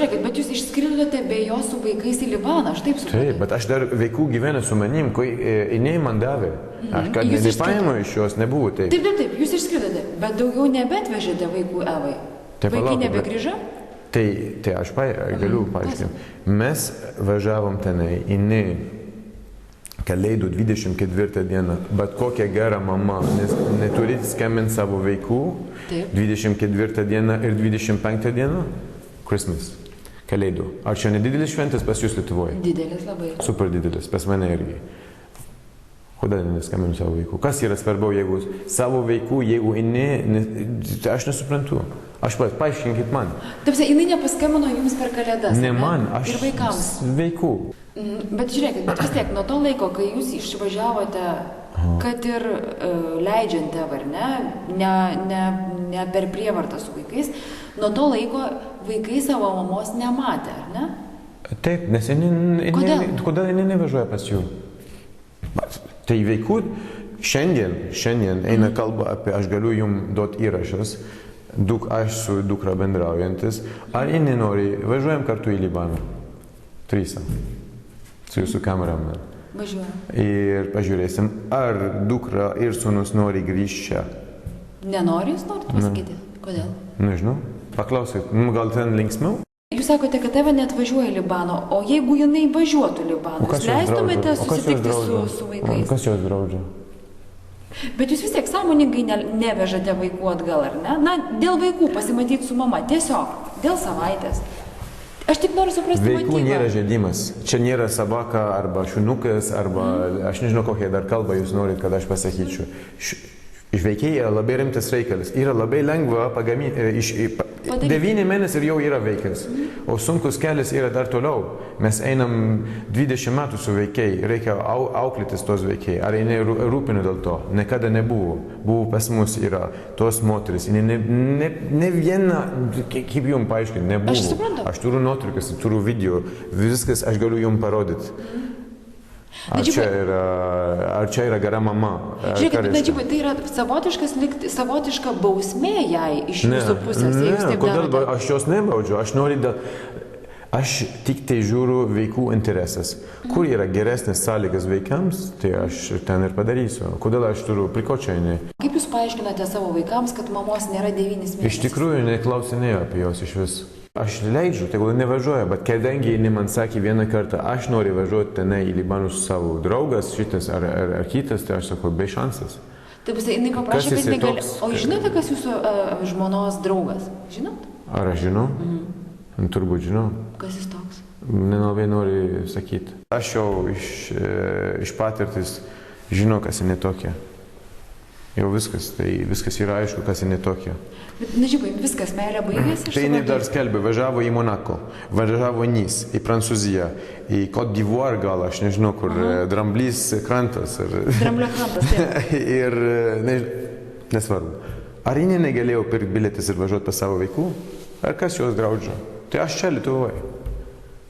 žiūrėkit, bet jūs išskridote be jo su vaikais į Libaną, aš taip supratau. Taip, bet aš dar vaikų gyvenu su manim, kai jinai man davė. Aš kad nepaėmiau iš jos, nebuvo taip. Taip, jūs išskridote, bet daugiau nebetvežėte vaikų Evai. Vaikai nebegrįžo? Tai aš galiu paaiškinti. Mes važiavom tenai, jinai Kalėdų 24 dieną, bet kokia gera mama, nes neturite skambinti savo vaikų 24 dieną ir 25 dieną, Christmas, Kalėdų. Ar čia nedidelis šventas pas jūs Lietuvoje? Didelis labai. Super didelis, pas mane irgi. Kodėl neskambinu savo vaikų? Kas yra svarbiau, jeigu savo vaikų, jeigu aš nesuprantu. Aš paaiškinkit man. Taip, jinai nepaskambino jums per Kalėdas. Ne man, aš ir vaikams. Vaikų. Bet žiūrėkit, bet vis tiek, nuo to laiko, kai jūs išvažiavote, kad ir leidžiant Evą, ar ne per prievartą su vaikais, nuo to laiko vaikai savo mamos nematė, ar ne? Taip, nes kodėl jinai nevažiuoja pas jų? Tai vaikų šiandien eina kalba apie, aš galiu jums duoti įrašas, aš su dukra bendraujantis, ar jinai nori, važiuojam kartu į Libaną, trysą, su jūsų kameraman. Važiuojam. Ir pažiūrėsim, ar dukra ir sūnus nori grįžti čia. Nenori jūs norit pasakyti? Kodėl? Nežinau, paklausyk, gal ten linksmiau? Jūs sakote, kad Eva neatvažiuoja į Libaną, o jeigu jinai važiuotų į Libaną, jūs leistumėte susitikti su vaikais? Kas jos draudžia? Bet jūs vis tiek sąmoningai nevežate vaikų atgal, ar ne? Na, dėl vaikų pasimatyti su mama, tiesiog, dėl savaitės. Aš tik noriu suprasti motyvą. Vaikų nėra žaidimas. Čia nėra sabaka arba šuniukas, arba aš nežinau, kokią dar kalbą jūs norit, kad aš pasakyčiau. Vaikai yra labai rimtas reikalas. Yra labai lengva pagaminti. 9 mėnesių ir jau yra vaikas. O sunkus kelias yra dar toliau. Mes einam 20 metų su vaikai. Reikia auklėtis tos vaikai. Ar jinai rūpina dėl to? Niekada nebuvo. Buvo pas mus yra tos moteris. Ne viena, kaip jums paaiškinti, nebuvo. Aš suprantu. Aš turiu nuotraukas, turiu video. Viskas aš galiu jums parodyti. Ar čia yra gera mama? Žiūrėkit, Nadžibai, tai yra savotiška bausmė jai iš jūsų pusės. Ne, kodėl aš jos nebaudžiu? Aš tik tai žiūriu vaikų interesas. Kur yra geresnės sąlygas vaikams, tai aš ten ir padarysiu. Kodėl aš turiu prikočiainį? Kaip jūs paaiškinate savo vaikams, kad mamos nėra 9 mėnesių? Iš tikrųjų, neklausinėjau apie jos iš vis. Aš leidžiu, tegul nevažiuoja, bet kadangi jinai man sakė vieną kartą, aš noriu važiuoti tenai į Libaną su savo draugas, šitas ar kitas, tai aš sakau, be šansas. Taip, jinai paprašė, kad negali. O žinote, kas jūsų žmonos draugas? Žinot? Ar aš žinau? Turbūt žinau. Kas jis toks? Nelabai noriu sakyti. Aš jau iš patirtis žinau, kas jinai tokia. Jau viskas yra aišku, kas jinai tokia. Bet, Nadžibai, viskas, meilė baigėsi? Tai jinai dar skelbė, važiavo į Monako, važiavo į Nice, į Prancūziją, į Côte d'Ivoire gal, aš nežinau kur, Dramblys krantas. Dramblio krantas, taip. Ir nesvarbu. Ar jinai negalėjo pirkti bilietis ir važiuoti pas savo vaikų? Ar kas jos draudžia? Tai aš čia Lietuvoje.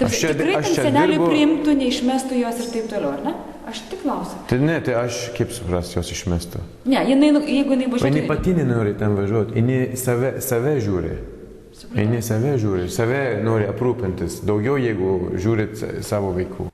Tikrai seneliai priimtų, neišmestų jos ir taip toliau, ar ne? Aš tik klausiu. Tai ne, tai aš kaip supras jos išmestų? Ne, jeigu jinai važiuotų... Jinai pati nenori ten važiuoti, jinai save žiūri. Jinai save žiūri, save nori aprūpintis, daugiau jeigu žiūrit savo vaikų.